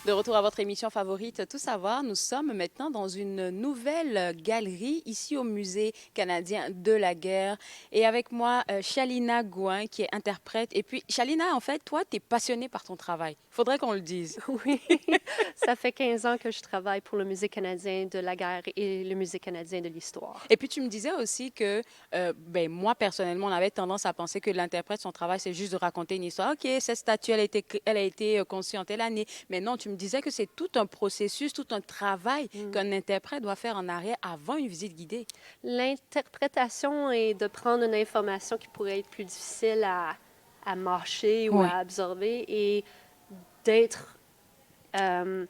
De retour à votre émission favorite, Tout savoir, nous sommes maintenant dans une nouvelle galerie ici au Musée canadien de la guerre. Et avec moi, Shalina Gouin, qui est interprète. Et puis, Shalina, en fait, toi, tu es passionnée par ton travail. Faudrait qu'on le dise. Oui, ça fait 15 ans que je travaille pour le Musée canadien de la guerre et le Musée canadien de l'histoire. Et puis, tu me disais aussi que, ben, moi, personnellement, on avait tendance à penser que l'interprète, son travail, c'est juste de raconter une histoire. OK, cette statue, elle a été conçue en telle année. Mais non, tu me disais que c'est tout un processus, tout un travail Mm. qu'un interprète doit faire en arrière avant une visite guidée. L'interprétation est de prendre une information qui pourrait être plus difficile à mâcher ou à Oui. absorber et d'être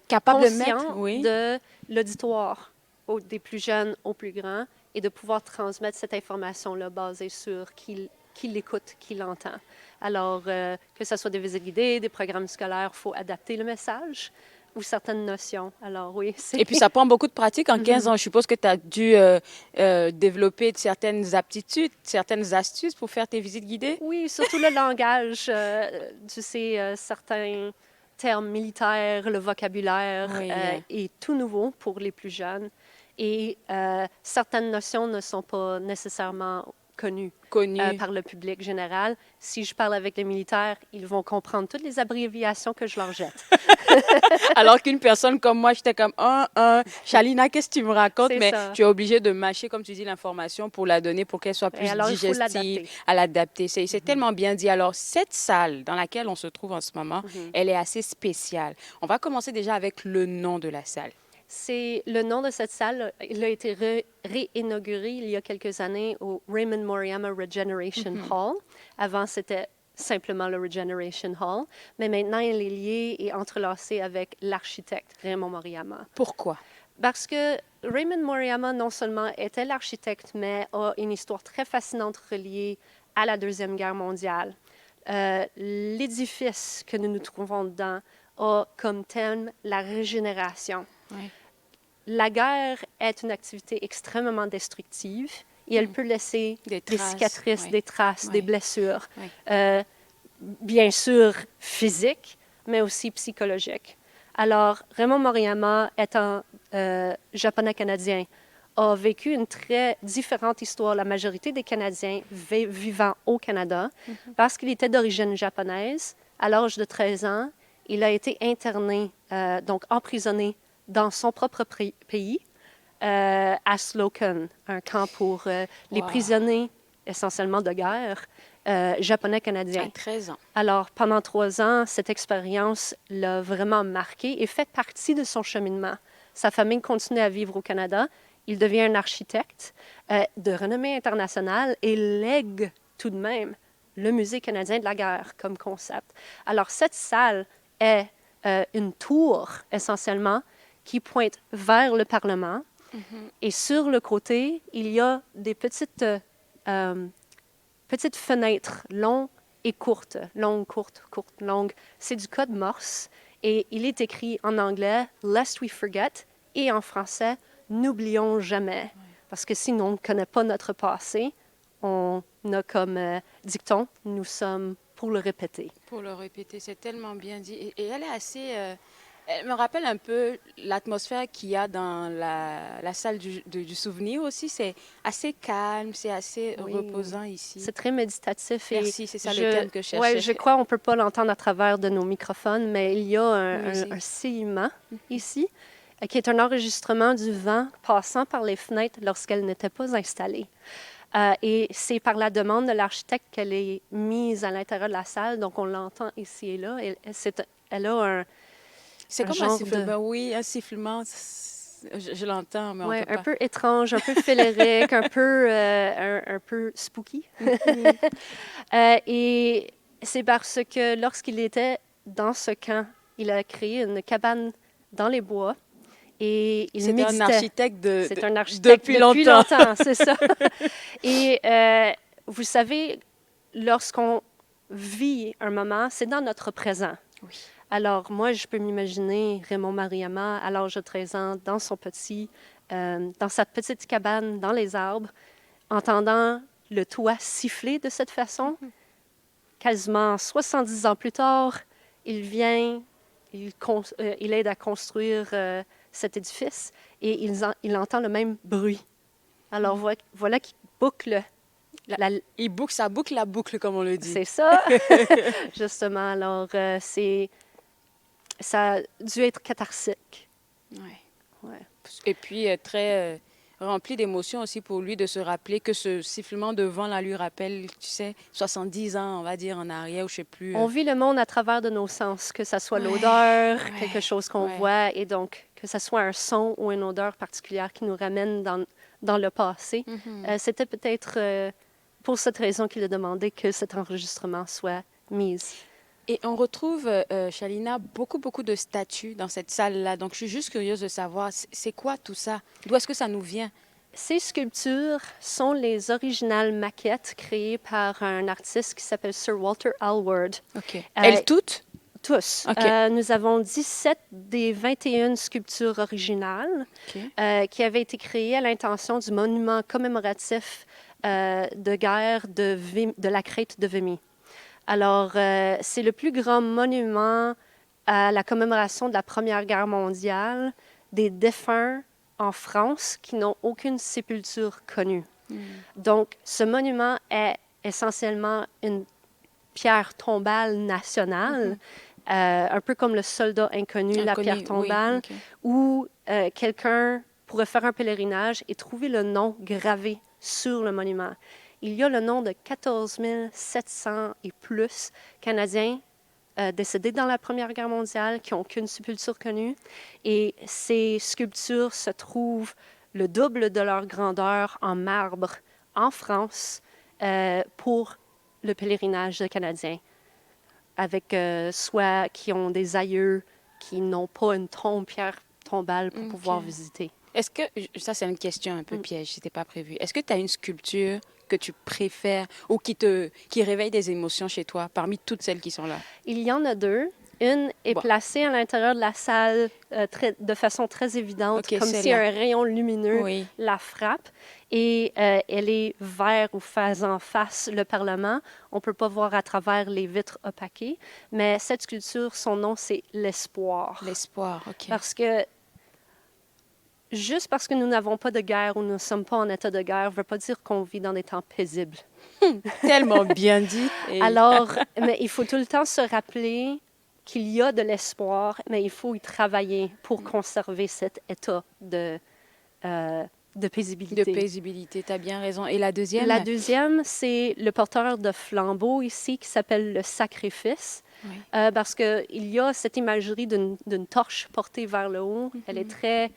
Capable de mettre, conscient oui. de l'auditoire, des plus jeunes aux plus grands, et de pouvoir transmettre cette information-là basée sur qui l'écoute, qui l'entend. Alors, que ce soit des visites guidées, des programmes scolaires, il faut adapter le message ou certaines notions. Alors oui, c'est... Et puis, ça prend beaucoup de pratique. En 15 Mhm. ans, je suppose que tu as dû développer certaines aptitudes, certaines astuces pour faire tes visites guidées. Oui, surtout le langage, tu sais, certains termes militaires, le vocabulaire Oui. est tout nouveau pour les plus jeunes et certaines notions ne sont pas nécessairement connues Connu. par le public général. Si je parle avec les militaires, ils vont comprendre toutes les abréviations que je leur jette. Alors qu'une personne comme moi, j'étais comme, Shalina, qu'est-ce que tu me racontes? C'est Mais ça. tu es obligé de mâcher, comme tu dis, l'information pour la donner, pour qu'elle soit Et plus alors, il faut digestive, l'adapter. à l'adapter. C'est Mhm. tellement bien dit. Alors, cette salle dans laquelle on se trouve en ce moment, Mhm. elle est assez spéciale. On va commencer déjà avec le nom de la salle. C'est le nom de cette salle. Il a été réinauguré il y a quelques années au Raymond Moriyama Regeneration Mhm. Hall. Avant, c'était simplement le Regeneration Hall, mais maintenant, il est lié et entrelacé avec l'architecte Raymond Moriyama. Pourquoi? Parce que Raymond Moriyama, non seulement était l'architecte, mais a une histoire très fascinante reliée à la Deuxième Guerre mondiale. L'édifice que nous nous trouvons dedans a comme thème la régénération. Oui. La guerre est une activité extrêmement destructive et elle Hmm. peut laisser Des des traces. cicatrices, Oui. des traces, des Oui. blessures, Oui. euh, bien sûr physiques, mais aussi psychologiques. Alors, Raymond Moriyama, étant japonais-canadien, a vécu une très différente histoire. La majorité des Canadiens vivant au Canada, Mhm. parce qu'il était d'origine japonaise, à l'âge de 13 ans, il a été interné, donc emprisonné dans son propre pays, à Slocum, un camp pour les Wow. prisonniers essentiellement de guerre À japonais-canadiens. 13 ans. Alors, pendant 3 ans, cette expérience l'a vraiment marqué et fait partie de son cheminement. Sa famille continue à vivre au Canada. Il devient un architecte de renommée internationale et lègue tout de même le Musée canadien de la guerre comme concept. Alors, cette salle est une tour essentiellement qui pointe vers le Parlement. Mhm. Et sur le côté, il y a des euh, petites fenêtres longues et courtes. Longues, courtes, courtes, longues. C'est du code Morse et il est écrit en anglais Lest we forget et en français N'oublions jamais. Parce que sinon, on ne connaît pas notre passé. On a comme dicton Nous sommes pour le répéter. Pour le répéter, c'est tellement bien dit. Et elle est assez. Elle me rappelle un peu l'atmosphère qu'il y a dans la salle du souvenir aussi. C'est assez calme, c'est assez Oui, reposant ici. c'est très méditatif et Merci, c'est ça le terme que je ouais, cherchais. je crois qu'on ne peut pas l'entendre à travers de nos microphones, mais il y a un Musique. sillement ici, qui est un enregistrement du vent passant par les fenêtres lorsqu'elle n'était pas installée. Et c'est par la demande de l'architecte qu'elle est mise à l'intérieur de la salle, donc on l'entend ici et là. Elle a C'est un comme un genre de... sifflement, oui, un sifflement. Je l'entends, mais on Ouais, peut un pas. peu étrange, un peu félérique, un peu spooky. Mhm. Et c'est parce que lorsqu'il était dans ce camp, il a créé une cabane dans les bois et il C'était un méditait. architecte C'est un architecte depuis depuis longtemps. longtemps, c'est ça. Et vous savez, lorsqu'on vit un moment, c'est dans notre présent. Oui. Alors, moi, je peux m'imaginer Raymond Mariyama à l'âge de 13 ans, dans sa petite cabane, dans les arbres, entendant le toit siffler de cette façon. Quasiment 70 ans plus tard, il vient il aide à construire cet édifice et il entend le même bruit. Alors voilà qu'il boucle. Ça boucle la boucle, comme on le dit. C'est ça, justement. Alors, ça a dû être catharsique. Ouais. Ouais. Et puis, très rempli d'émotions aussi pour lui de se rappeler que ce sifflement de vent là lui rappelle, tu sais, 70 ans, on va dire, en arrière, ou je sais plus. On vit le monde à travers de nos sens, que ce soit Ouais, l'odeur, quelque ouais, chose qu'on ouais. voit, et donc que ce soit un son ou une odeur particulière qui nous ramène dans le passé. Mhm. C'était peut-être pour cette raison qu'il a demandé que cet enregistrement soit mis. Et on retrouve, Shalina, beaucoup de statues dans cette salle-là. Donc, je suis juste curieuse de savoir, c'est quoi tout ça? D'où est-ce que ça nous vient? Ces sculptures sont les originales maquettes créées par un artiste qui s'appelle Sir Walter Alward. OK. Euh, Elles toutes? Tous. OK. Nous avons 17 des 21 sculptures originales OK. qui avaient été créées à l'intention du monument commémoratif de guerre de la Crête de Vimy. Alors, c'est le plus grand monument à la commémoration de la Première Guerre mondiale des défunts en France qui n'ont aucune sépulture connue. Donc, ce monument est essentiellement une pierre tombale nationale, un peu comme le soldat inconnu, la pierre Inconnu, oui. tombale, OK. où quelqu'un pourrait faire un pèlerinage et trouver le nom gravé sur le monument. Il y a le nom de 14 700 et plus Canadiens décédés dans la Première Guerre mondiale qui n'ont aucune sépulture connue. Et ces sculptures se trouvent le double de leur grandeur en marbre en France pour le pèlerinage des Canadiens, avec soit qui ont des aïeux qui n'ont pas une pierre tombale pour pouvoir OK. visiter. Est-ce que, ça c'est une question un peu piège, c'était pas prévu. Est-ce que tu as une sculpture que tu préfères ou qui réveille des émotions chez toi parmi toutes celles qui sont là? Il y en a deux. Une est Bon, placée à l'intérieur de la salle de façon très évidente, OK, comme si celle-là. un rayon lumineux Oui. la frappe. Et elle est vers ou faisant face le Parlement. On ne peut pas voir à travers les vitres opaquées. Mais cette sculpture, son nom, c'est l'Espoir. L'espoir, OK. Parce que juste parce que nous n'avons pas de guerre ou nous ne sommes pas en état de guerre, ne veut pas dire qu'on vit dans des temps paisibles. Tellement bien dit. Et... Alors, mais il faut tout le temps se rappeler qu'il y a de l'espoir, mais il faut y travailler pour conserver cet état de paisibilité. De paisibilité, tu as bien raison. Et la deuxième? La deuxième, c'est le porteur de flambeau ici qui s'appelle le sacrifice, Oui. parce qu'il y a cette imagerie d'une torche portée vers le haut. Elle est très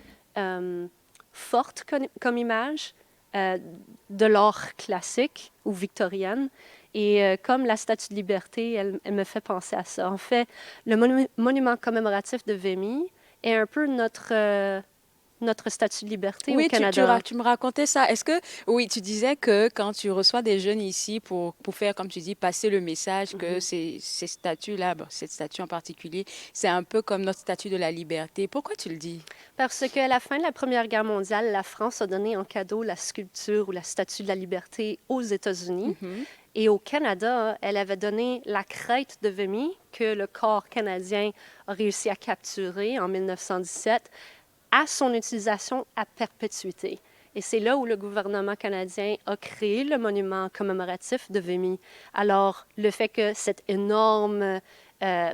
forte comme image de l'art classique ou victorienne. Et comme la Statue de Liberté, elle me fait penser à ça. En fait, le monument commémoratif de Vimy est un peu notre Statue de Liberté au Oui, Canada. tu me racontais ça. Est-ce que, oui, tu disais que quand tu reçois des jeunes ici pour faire, comme tu dis, passer le message que ces statues-là, bon, cette statue en particulier, c'est un peu comme notre statue de la liberté. Pourquoi tu le dis? Parce qu'à la fin de la Première Guerre mondiale, la France a donné en cadeau la sculpture ou la Statue de la Liberté aux États-Unis. Et au Canada, elle avait donné la crête de Vimy que le corps canadien a réussi à capturer en 1917 à son utilisation à perpétuité. Et c'est là où le gouvernement canadien a créé le monument commémoratif de Vimy. Alors, le fait que cet énorme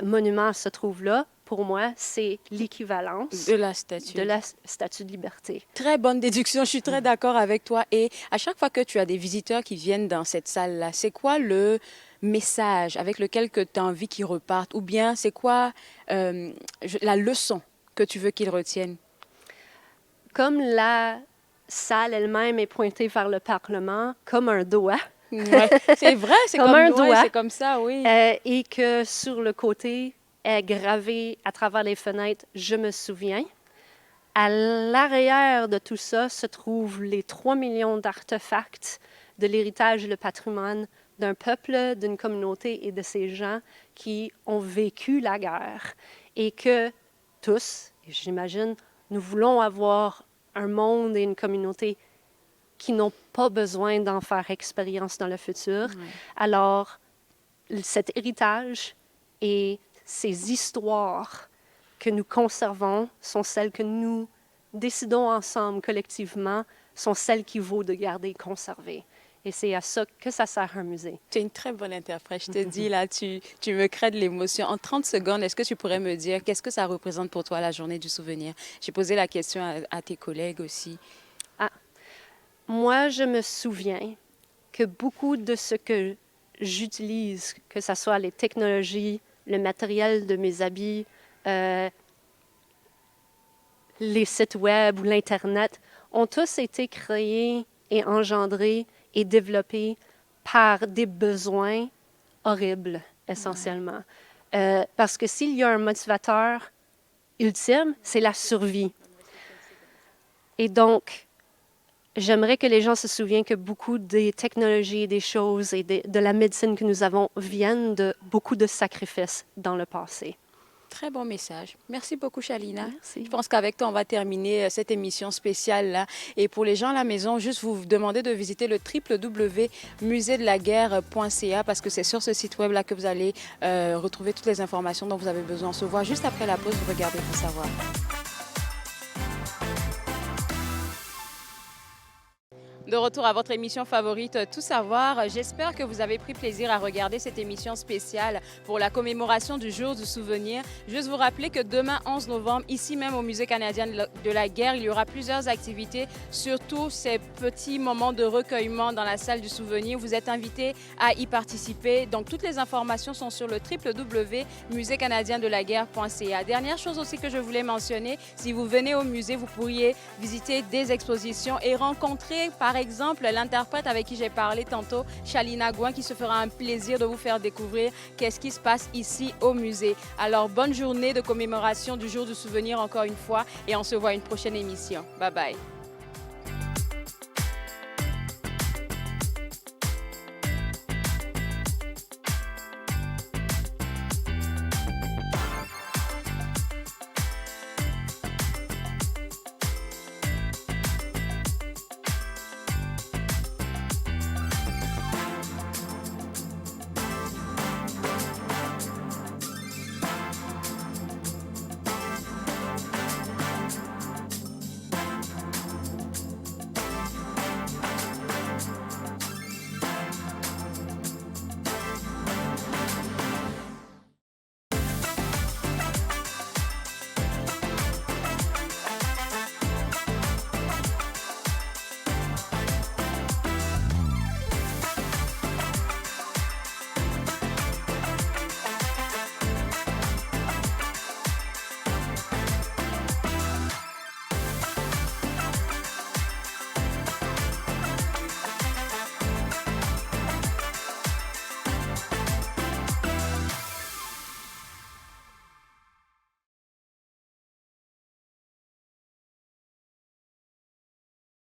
monument se trouve là, pour moi, c'est l'équivalence De la statue. de la Statue de Liberté. Très bonne déduction, je suis très d'accord avec toi. Et à chaque fois que tu as des visiteurs qui viennent dans cette salle-là, c'est quoi le message avec lequel tu as envie qu'ils repartent? Ou bien c'est quoi la leçon que tu veux qu'ils retiennent? Comme la salle elle-même est pointée vers le Parlement, comme un doigt, Ouais, c'est vrai, c'est comme comme, un ouais, doigt, c'est comme ça, oui. et que sur le côté est gravé à travers les fenêtres « Je me souviens ». À l'arrière de tout ça se trouvent les 3 millions d'artefacts de l'héritage et le patrimoine d'un peuple, d'une communauté et de ces gens qui ont vécu la guerre. Et que tous, et j'imagine, nous voulons avoir un monde et une communauté qui n'ont pas besoin d'en faire expérience dans le futur. Ouais. Alors, cet héritage et ces histoires que nous conservons sont celles que nous décidons ensemble, collectivement, sont celles qui vaut de garder conservées. Et c'est à ça que ça sert un musée. Tu es une très bonne interprète. Je te dis, là, tu me crées de l'émotion. En 30 secondes, est-ce que tu pourrais me dire qu'est-ce que ça représente pour toi la journée du souvenir? J'ai posé la question à tes collègues aussi. Ah, moi, je me souviens que beaucoup de ce que j'utilise, que ce soit les technologies, le matériel de mes habits, les sites web ou l'Internet, ont tous été créés et engendrés et développés par des besoins horribles, essentiellement. Parce que s'il y a un motivateur ultime, c'est la survie. Et donc, j'aimerais que les gens se souviennent que beaucoup des technologies, des choses et de la médecine que nous avons viennent de beaucoup de sacrifices dans le passé. Très bon message. Merci beaucoup, Shalina. Merci. Je pense qu'avec toi, on va terminer cette émission spéciale-là. Et pour les gens à la maison, juste vous demander de visiter le www.musedelaguerre.ca parce que c'est sur ce site web-là que vous allez retrouver toutes les informations dont vous avez besoin. On se voit juste après la pause. Vous regardez pour savoir. De retour à votre émission favorite, Tout savoir. J'espère que vous avez pris plaisir à regarder cette émission spéciale pour la commémoration du jour du souvenir. Juste vous rappeler que demain, 11 novembre, ici même au Musée canadien de la guerre, il y aura plusieurs activités, surtout ces petits moments de recueillement dans la salle du souvenir. Vous êtes invités à y participer. Donc, toutes les informations sont sur le www.muséecanadiendelaguerre.ca. Dernière chose aussi que je voulais mentionner, si vous venez au musée, vous pourriez visiter des expositions et rencontrer, par exemple, l'interprète avec qui j'ai parlé tantôt, Shalina Gouin, qui se fera un plaisir de vous faire découvrir qu'est-ce qui se passe ici au musée. Alors, bonne journée de commémoration du jour du souvenir encore une fois et on se voit à une prochaine émission. Bye bye.